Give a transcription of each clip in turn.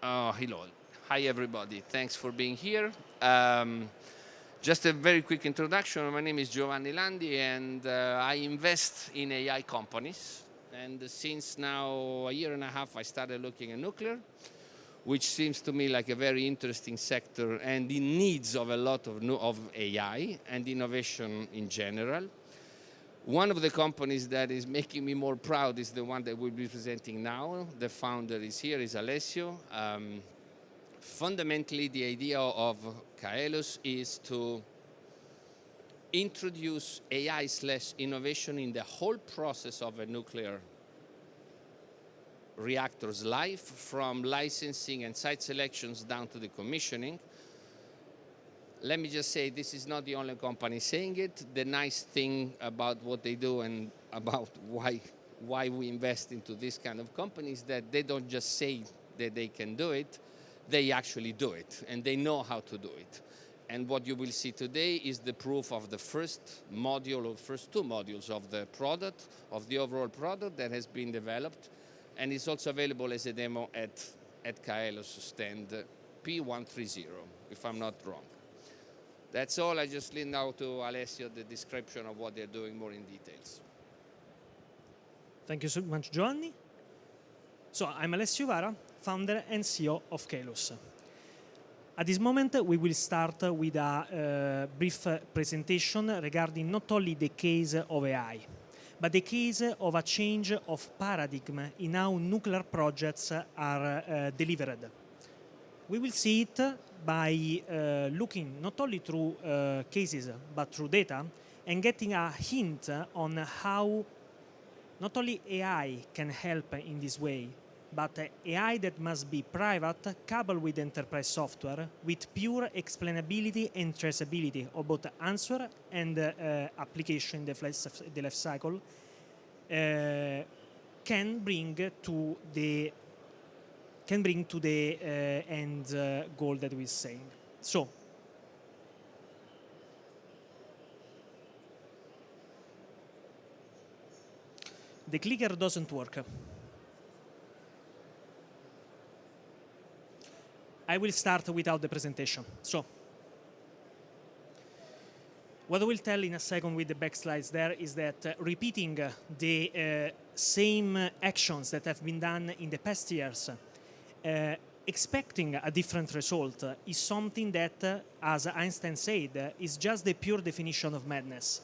Hello. Hi, everybody. Thanks for being here. Just a very quick introduction. My name is Giovanni Landi, and I invest in AI companies. And since now a year and a half, I started looking at nuclear, which seems to me like a very interesting sector and in needs of a lot of AI and innovation in general. One of the companies that is making me more proud is the one that we'll be presenting now. The founder is here, is Alessio. Fundamentally, the idea of CAELUS is to introduce AI/innovation in the whole process of a nuclear reactor's life, from licensing and site selections down to the commissioning. Let me just say, this is not the only company saying it. The nice thing about what they do and about why we invest into this kind of companies, that they don't just say that they can do it, they actually do it, and they know how to do it. And what you will see today is the proof of the first module or first two modules of the product, of the overall product that has been developed, and it's also available as a demo at CAELUS stand P130, if I'm not wrong. That's all. I just leave now to Alessio the description of what they're doing more in details. Thank you so much, Giovanni. So I'm Alessio Iuvara, founder and CEO of CAELUS. At this moment, we will start with a brief presentation regarding not only the case of AI, but the case of a change of paradigm in how nuclear projects are delivered. We will see it by looking not only through cases, but through data, and getting a hint on how not only AI can help in this way, but AI that must be private, coupled with enterprise software, with pure explainability and traceability of both answer and application in the life cycle, can bring to the end goal that we're saying. So, the clicker doesn't work. I will start without the presentation. So, what I will tell in a second with the back slides there is that repeating the same actions that have been done in the past years, expecting a different result is something that, as Einstein said, is just the pure definition of madness.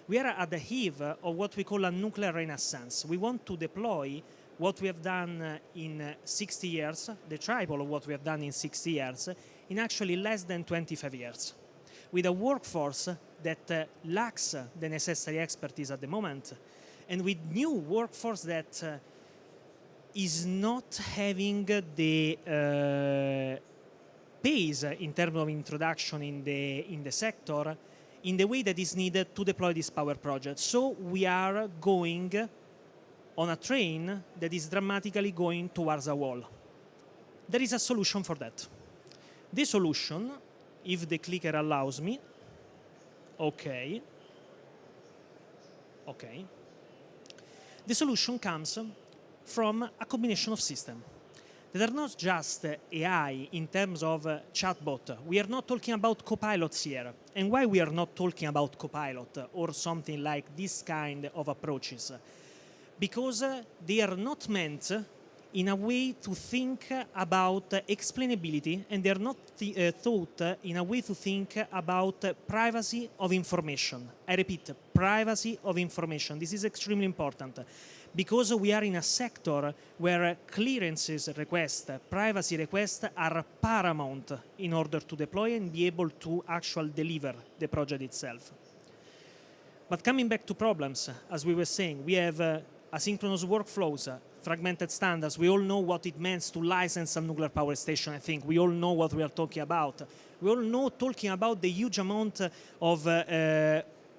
We are at the eve of what we call a nuclear renaissance. We want to deploy what we have done in 60 years, the triple of what we have done in 60 years, in actually less than 25 years, with a workforce that lacks the necessary expertise at the moment, and with new workforce that is not having the pace in terms of introduction in the sector in the way that is needed to deploy this power project. So we are going on a train that is dramatically going towards a wall. There is a solution for that. The solution, if the clicker allows me, okay. The solution comes from a combination of systems that are not just AI in terms of chatbot. We are not talking about copilots here. And why we are not talking about copilot or something like this kind of approaches? Because they are not meant in a way to think about explainability, and they're not thought in a way to think about privacy of information. I repeat, privacy of information. This is extremely important, because we are in a sector where clearances requests, privacy requests are paramount in order to deploy and be able to actually deliver the project itself. But coming back to problems, as we were saying, we have asynchronous workflows, fragmented standards. We all know what it means to license a nuclear power station. I think we all know what we are talking about. We all know talking about the huge amount of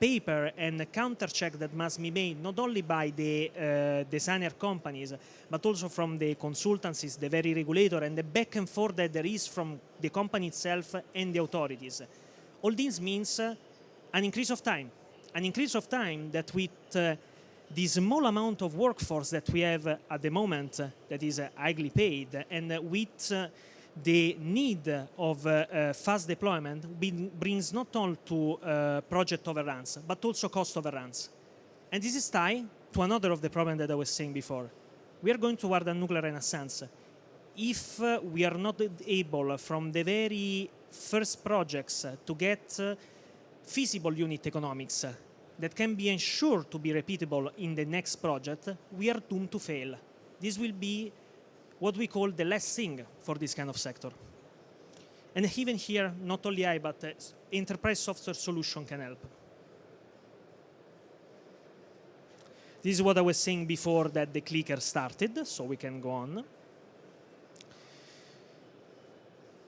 paper and counter check that must be made, not only by the designer companies, but also from the consultancies, the very regulator, and the back and forth that there is from the company itself and the authorities. All this means an increase of time that with the small amount of workforce that we have at the moment that is highly paid, and with the need of fast deployment brings not only to project overruns, but also cost overruns. And this is tied to another of the problems that I was saying before. We are going toward a nuclear renaissance. If we are not able from the very first projects to get feasible unit economics that can be ensured to be repeatable in the next project, we are doomed to fail. This will be what we call the last thing for this kind of sector. And even here, not only I, but enterprise software solution can help. This is what I was saying before that the clicker started, so we can go on.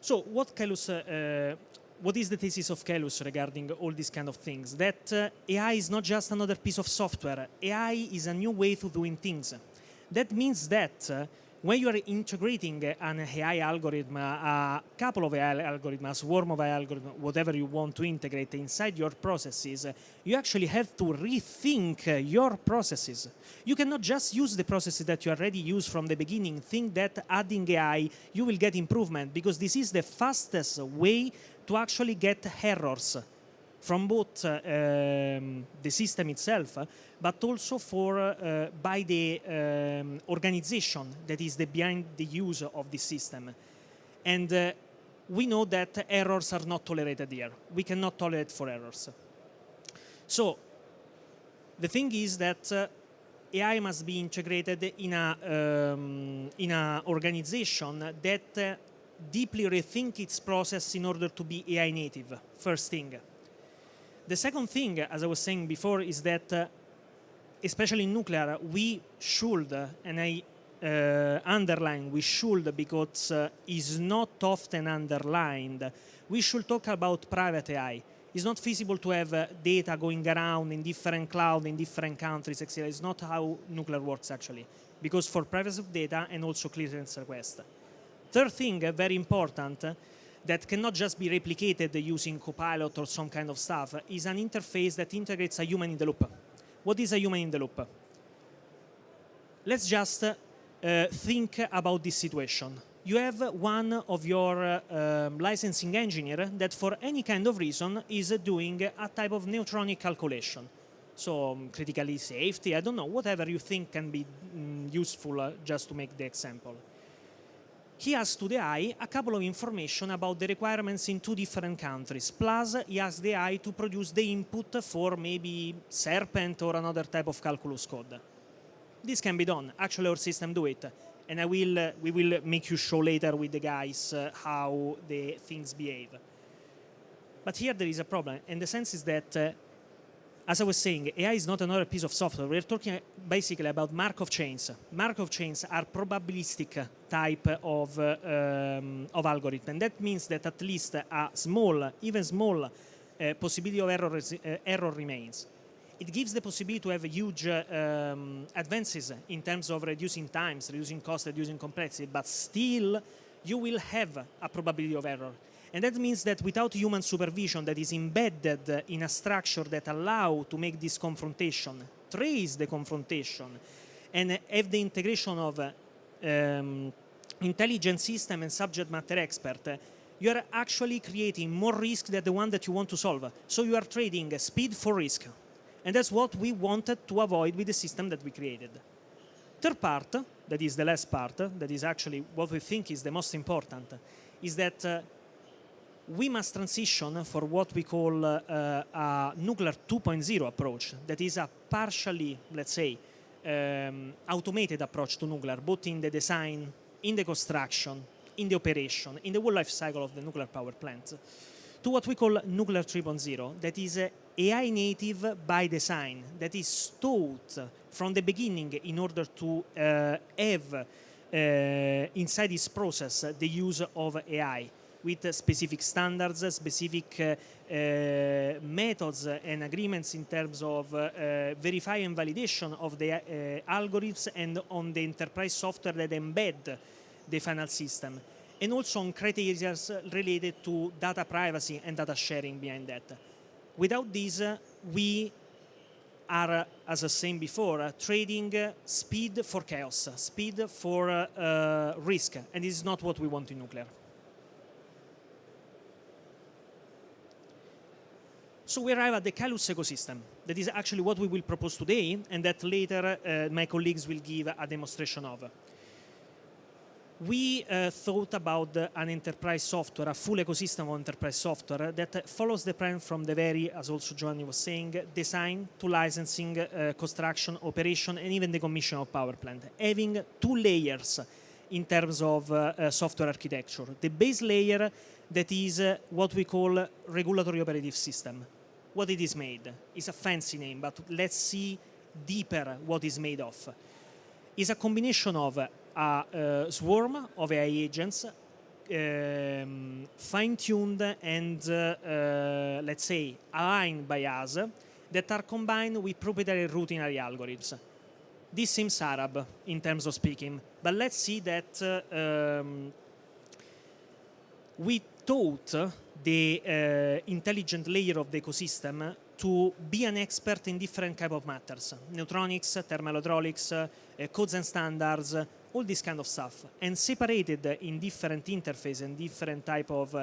So what CAELUS, what is the thesis of CAELUS regarding all these kind of things? That AI is not just another piece of software. AI is a new way of doing things. That means that when you are integrating an AI algorithm, a couple of AI algorithms, a swarm of AI algorithms, whatever you want to integrate inside your processes, you actually have to rethink your processes. You cannot just use the processes that you already use from the beginning, think that adding AI, you will get improvement, because this is the fastest way to actually get errors from both the system itself, but also by the organization that is behind the use of the system. And we know that errors are not tolerated here. We cannot tolerate for errors. So the thing is that AI must be integrated in a organization that deeply rethink its process in order to be AI native, first thing. The second thing, as I was saying before, is that especially in nuclear, we should, and I underline we should because is not often underlined, we should talk about private AI. It's not feasible to have data going around in different clouds, in different countries, etc. It's not how nuclear works actually, because for privacy of data and also clearance request. Third thing, very important, that cannot just be replicated using Copilot or some kind of stuff, is an interface that integrates a human in the loop. What is a human in the loop? Let's just think about this situation. You have one of your licensing engineer that for any kind of reason is doing a type of neutronic calculation. So critically safety, I don't know, whatever you think can be useful just to make the example. He asks to the AI a couple of information about the requirements in 2 different countries, plus he asks the AI to produce the input for maybe Serpent or another type of calculus code. This can be done. Actually, our system do it. And we will make you show later with the guys how the things behave. But here there is a problem, and the sense is that, as I was saying, AI is not another piece of software. We're talking basically about Markov chains. Markov chains are probabilistic type of algorithm. And that means that at least a small, even small, possibility of error remains. It gives the possibility to have huge advances in terms of reducing times, reducing cost, reducing complexity, but still you will have a probability of error. And that means that without human supervision that is embedded in a structure that allows to make this confrontation, trace the confrontation, and have the integration of intelligent system and subject matter expert, you are actually creating more risk than the one that you want to solve. So you are trading speed for risk. And that's what we wanted to avoid with the system that we created. Third part, that is the last part, that is actually what we think is the most important, is that we must transition for what we call a nuclear 2.0 approach, that is a partially, let's say, automated approach to nuclear, both in the design, in the construction, in the operation, in the whole life cycle of the nuclear power plant, to what we call nuclear 3.0, that is AI native by design, that is taught from the beginning in order to have inside this process the use of AI with specific standards, specific methods and agreements in terms of verify and validation of the algorithms and on the enterprise software that embed the final system, and also on criteria related to data privacy and data sharing behind that. Without this, we are, as I was saying before, trading speed for chaos, speed for risk, and this is not what we want in nuclear. So we arrive at the CAELUS ecosystem. That is actually what we will propose today, and that later my colleagues will give a demonstration of. We thought about an enterprise software, a full ecosystem of enterprise software that follows the plan from the very, as also Giovanni was saying, design to licensing, construction, operation, and even the commission of power plant, having two layers in terms of software architecture. The base layer that is what we call regulatory operative system. What it is made is a fancy name, but let's see deeper what is made of. It's a combination of a swarm of AI agents, fine-tuned and, let's say, aligned by us, that are combined with proprietary routinary algorithms. This seems Arab in terms of speaking, but let's see that we taught the intelligent layer of the ecosystem to be an expert in different type of matters, neutronics, thermal hydraulics, codes and standards, all this kind of stuff, and separated in different interface and different type of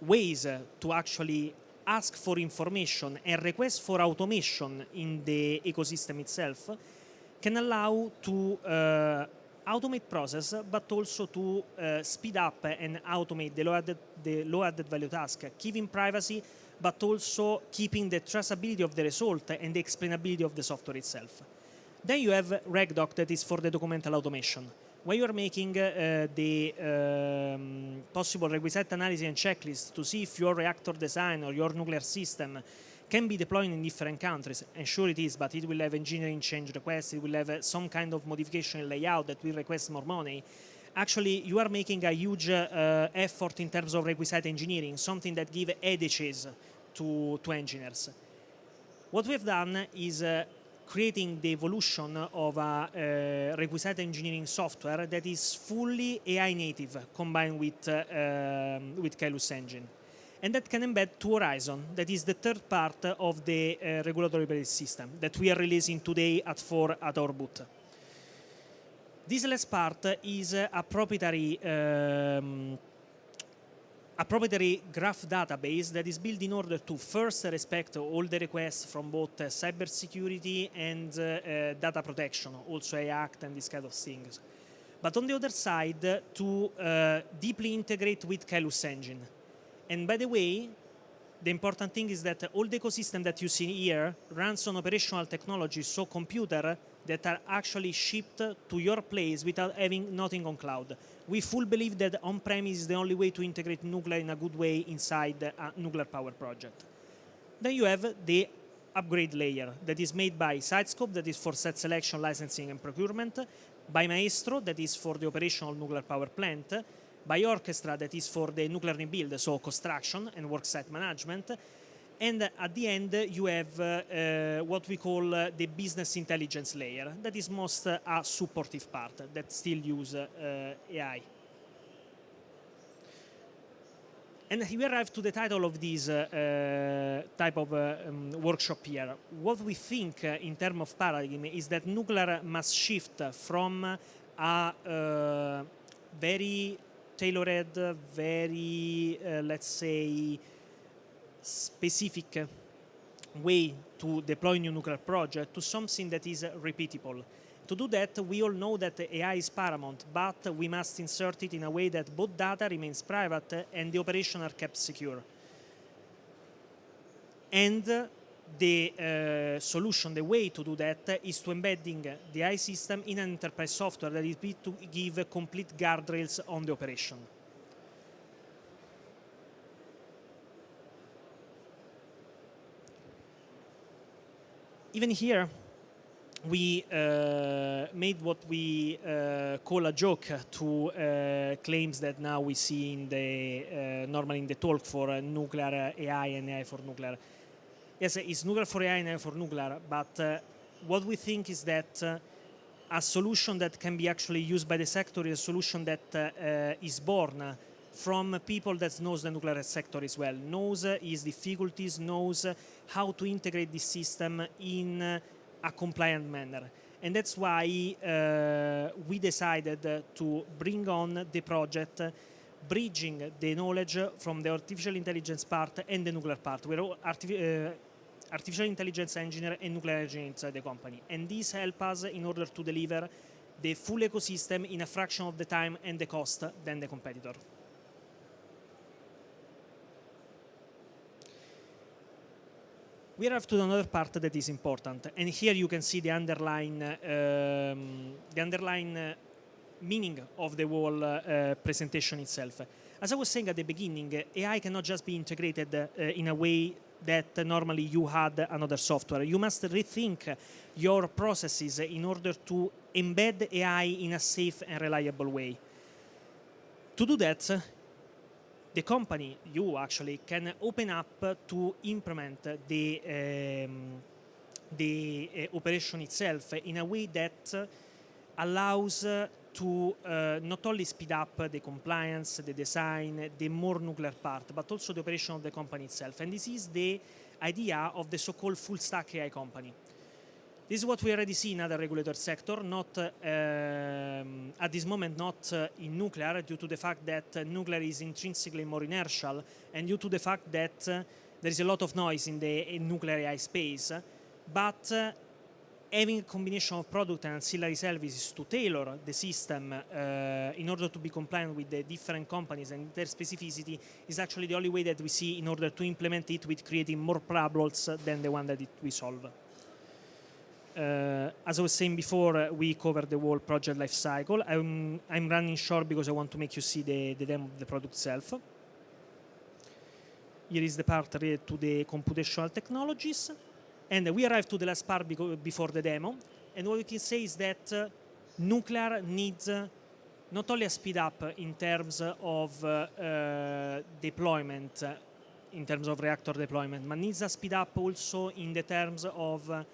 ways to actually ask for information and request for automation in the ecosystem itself, can allow to automate process, but also to speed up and automate the low added value task, keeping privacy, but also keeping the traceability of the result and the explainability of the software itself. Then you have RegDoc, that is for the documental automation. When you are making the possible requisite analysis and checklist to see if your reactor design or your nuclear system can be deployed in different countries, and sure it is, but it will have engineering change requests, it will have some kind of modification in layout that will request more money. Actually, you are making a huge effort in terms of requisite engineering, something that gives headaches to engineers. What we have done is creating the evolution of a requisite engineering software that is fully AI native combined with CAELUS engine. And that can embed to Horizon, that is the third part of the regulatory operating system that we are releasing today at 4 at our booth. This last part is a proprietary graph database that is built in order to first respect all the requests from both cybersecurity and data protection, also AI Act and this kind of things. But on the other side, to deeply integrate with CAELUS engine. And by the way, the important thing is that all the ecosystem that you see here runs on operational technology, so computer that are actually shipped to your place without having nothing on cloud. We fully believe that on-premise is the only way to integrate nuclear in a good way inside a nuclear power project. Then you have the upgrade layer that is made by Sidescope, that is for set selection, licensing and procurement, by Maestro, that is for the operational nuclear power plant, by Orchestra, that is for the nuclear rebuild, so construction and work site management. And at the end, you have what we call the business intelligence layer. That is most a supportive part that still use AI. And we arrive to the title of this type of workshop here. What we think in terms of paradigm is that nuclear must shift from a very tailored, very, let's say, specific way to deploy new nuclear project to something that is repeatable. To do that, we all know that AI is paramount, but we must insert it in a way that both data remains private and the operation are kept secure. And the solution, the way to do that is to embedding the AI system in an enterprise software that is built to give complete guardrails on the operation. Even here, we made what we call a joke to claims that now we see in the normally in the talk for nuclear AI and AI for nuclear. Yes, it's nuclear for AI and AI for nuclear, but what we think is that a solution that can be actually used by the sector is a solution that is born from people that knows the nuclear sector as well, knows its difficulties, knows how to integrate this system in a compliant manner. And that's why we decided to bring on the project bridging the knowledge from the artificial intelligence part and the nuclear part. We're all artificial intelligence engineer and nuclear engineer inside the company. And this helps us in order to deliver the full ecosystem in a fraction of the time and the cost than the competitor. We arrive to another part that is important, and here you can see the underlying meaning of the whole presentation itself. As I was saying at the beginning, AI cannot just be integrated in a way that normally you had another software. You must rethink your processes in order to embed AI in a safe and reliable way. To do that, the company, you actually, can open up to implement the operation itself in a way that allows to not only speed up the compliance, the design, the more nuclear part, but also the operation of the company itself. And this is the idea of the so-called full stack AI company. This is what we already see in other regulated sector, not at this moment, not in nuclear, due to the fact that nuclear is intrinsically more inertial, and due to the fact that there is a lot of noise in the nuclear AI space. But having a combination of product and ancillary services to tailor the system in order to be compliant with the different companies and their specificity is actually the only way that we see in order to implement it with creating more problems than the one that we solve. As I was saying before, we covered the whole project life cycle. I'm running short because I want to make you see the demo of the product itself. Here is the part related to the computational technologies. And we arrived to the last part before the demo. And what we can say is that nuclear needs not only a speed up in terms of deployment, in terms of reactor deployment, but needs a speed up also in the terms of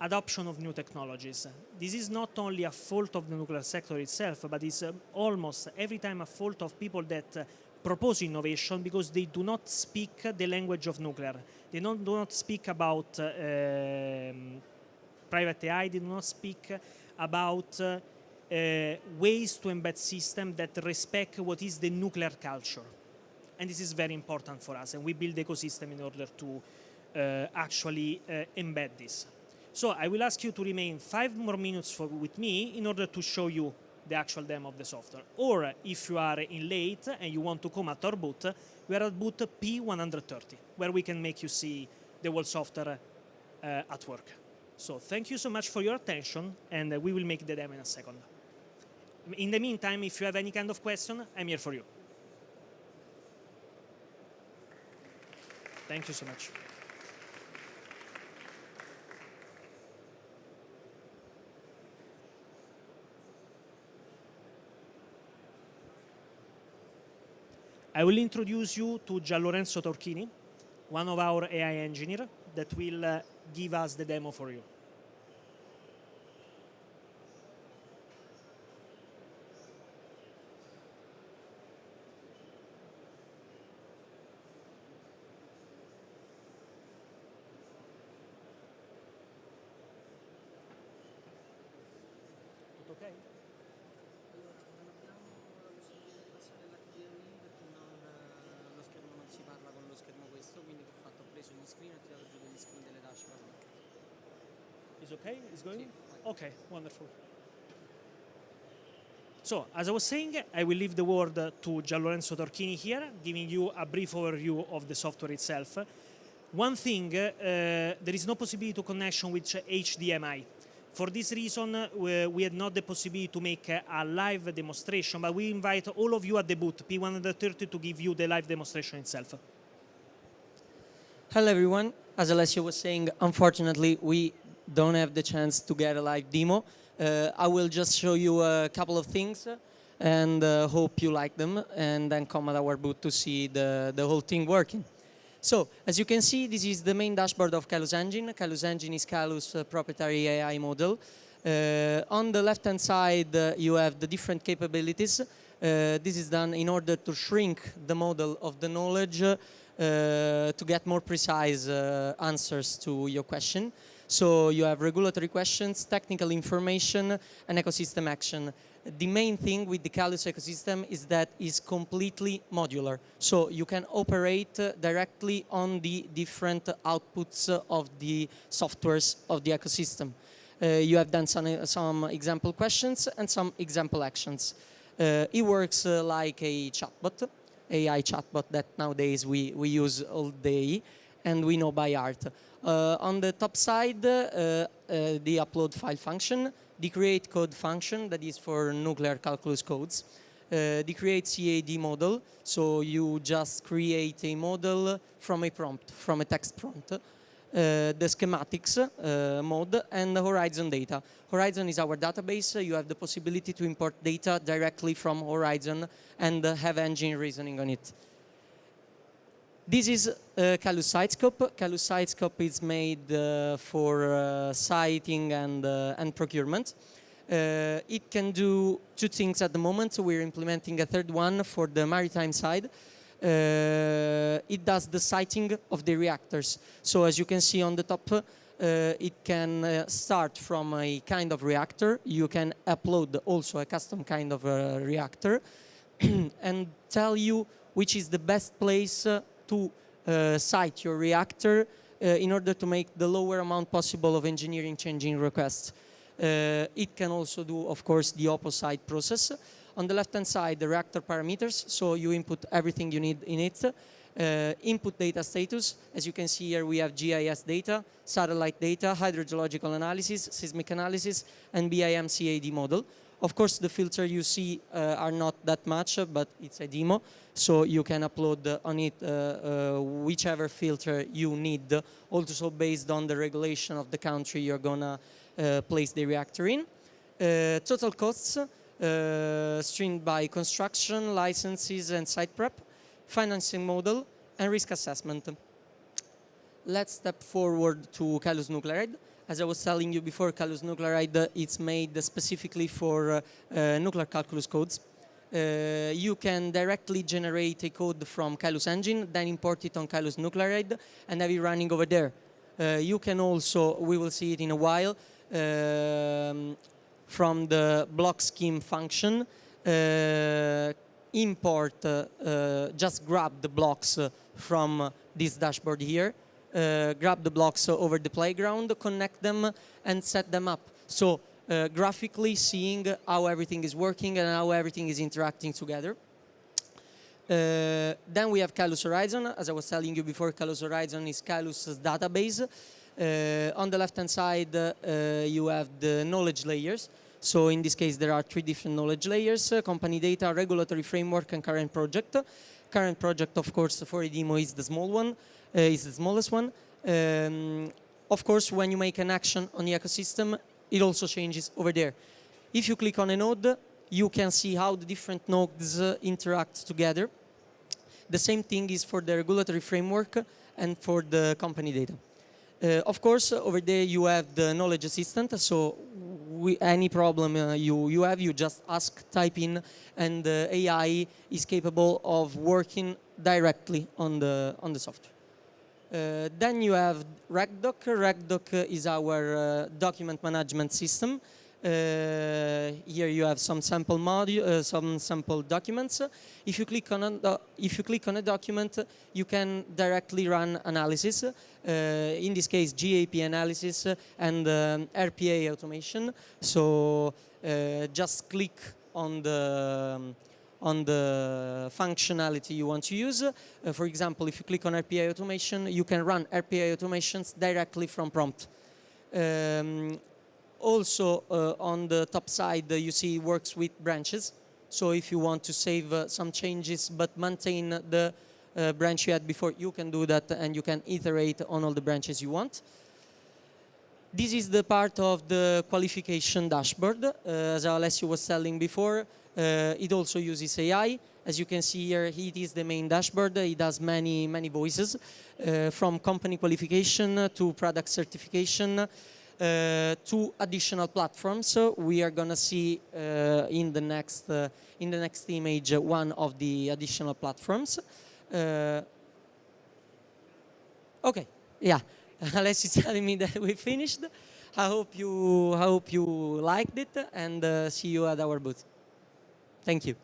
adoption of new technologies. This is not only a fault of the nuclear sector itself, but it's almost every time a fault of people that propose innovation because they do not speak the language of nuclear. They do not speak about private AI, they do not speak about ways to embed systems that respect what is the nuclear culture. And this is very important for us, and we build the ecosystem in order to actually embed this. So I will ask you to remain 5 more minutes with me in order to show you the actual demo of the software. Or if you are in late and you want to come at our booth, we are at booth P130, where we can make you see the whole software at work. So thank you so much for your attention, and we will make the demo in a second. In the meantime, if you have any kind of question, I'm here for you. Thank you so much. I will introduce you to Gianlorenzo Torchini, one of our AI engineers that will give us the demo for you. Tutto ok? Is okay? Is going? Okay, wonderful. So, as I was saying, I will leave the word to Gianlorenzo Torchini here, giving you a brief overview of the software itself. One thing, there is no possibility to connection with HDMI. For this reason, we had not the possibility to make a live demonstration, but we invite all of you at the booth P130 to give you the live demonstration itself. Hello everyone. As Alessio was saying, unfortunately we don't have the chance to get a live demo. I will just show you a couple of things and hope you like them, and then come at our booth to see the whole thing working. So, as you can see, this is the main dashboard of CAELUS Engine. CAELUS Engine is CAELUS' proprietary AI model. On the left-hand side, you have the different capabilities. This is done in order to shrink the model of the knowledge to get more precise answers to your question. So you have regulatory questions, technical information, and ecosystem action. The main thing with the CAELUS ecosystem is that it's completely modular. So you can operate directly on the different outputs of the softwares of the ecosystem. You have done some example questions and some example actions. It works like a chatbot, AI chatbot that nowadays we use all day and we know by heart. On the top side, the upload file function, the create code function that is for nuclear calculus codes, the create CAD model, so you just create a model from a prompt, from a text prompt. The schematics mode, and the Horizon data. Horizon is our database. You have the possibility to import data directly from Horizon and have engine reasoning on it. This is CAELUS Sitescope. CAELUS Sitescope is made for siting and procurement. It can do two things at the moment. We're implementing a third one for the maritime side. It does the siting of the reactors. So as you can see on the top, it can start from a kind of reactor. You can upload also a custom kind of reactor and tell you which is the best place to site your reactor in order to make the lower amount possible of engineering changing requests. It can also do, of course, the opposite process. On the left-hand side, the reactor parameters, so you input everything you need in it. Input data status, as you can see here, we have GIS data, satellite data, hydrogeological analysis, seismic analysis, and BIM CAD model. Of course, the filter you see are not that much, but it's a demo, so you can upload on it whichever filter you need, also based on the regulation of the country you're gonna place the reactor in. Total costs, streamed by construction, licenses, and site prep, financing model, and risk assessment. Let's step forward to CAELUS Nuclearide. As I was telling you before, CAELUS Nuclearide, it's made specifically for nuclear calculus codes. You can directly generate a code from CAELUS engine, then import it on CAELUS Nuclearide, and have it running over there. You can also, we will see it in a while, from the block scheme function, import, just grab the blocks from this dashboard here, grab the blocks over the playground, connect them, and set them up. So graphically seeing how everything is working and how everything is interacting together. Then we have CAELUS Horizon. As I was telling you before, CAELUS Horizon is CAELUS' database. On the left-hand side, you have the knowledge layers. So in this case, there are 3 different knowledge layers: company data, regulatory framework, and current project. Current project, of course, for a demo is the small one, is the smallest one. Of course, when you make an action on the ecosystem, it also changes over there. If you click on a node, you can see how the different nodes interact together. The same thing is for the regulatory framework and for the company data. Of course, over there you have the knowledge assistant, so any problem you have, you just ask, type in, and the AI is capable of working directly on the software. Then you have RecDoc. RecDoc is our document management system. Here you have some sample some sample documents. If you click on a document, you can directly run analysis. In this case, GAP analysis and RPA automation. So just click on the functionality you want to use. For example, if you click on RPA automation, you can run RPA automations directly from prompt. Also, on the top side, you see works with branches. So if you want to save some changes but maintain the branch you had before, you can do that, and you can iterate on all the branches you want. This is the part of the qualification dashboard. As Alessio was telling before, it also uses AI. As you can see here, it is the main dashboard. It does many voices, from company qualification to product certification, two additional platforms. So we are gonna see in the next image one of the additional platforms. Okay, yeah. Alessio is telling me that we finished. I hope you liked it, and see you at our booth. Thank you.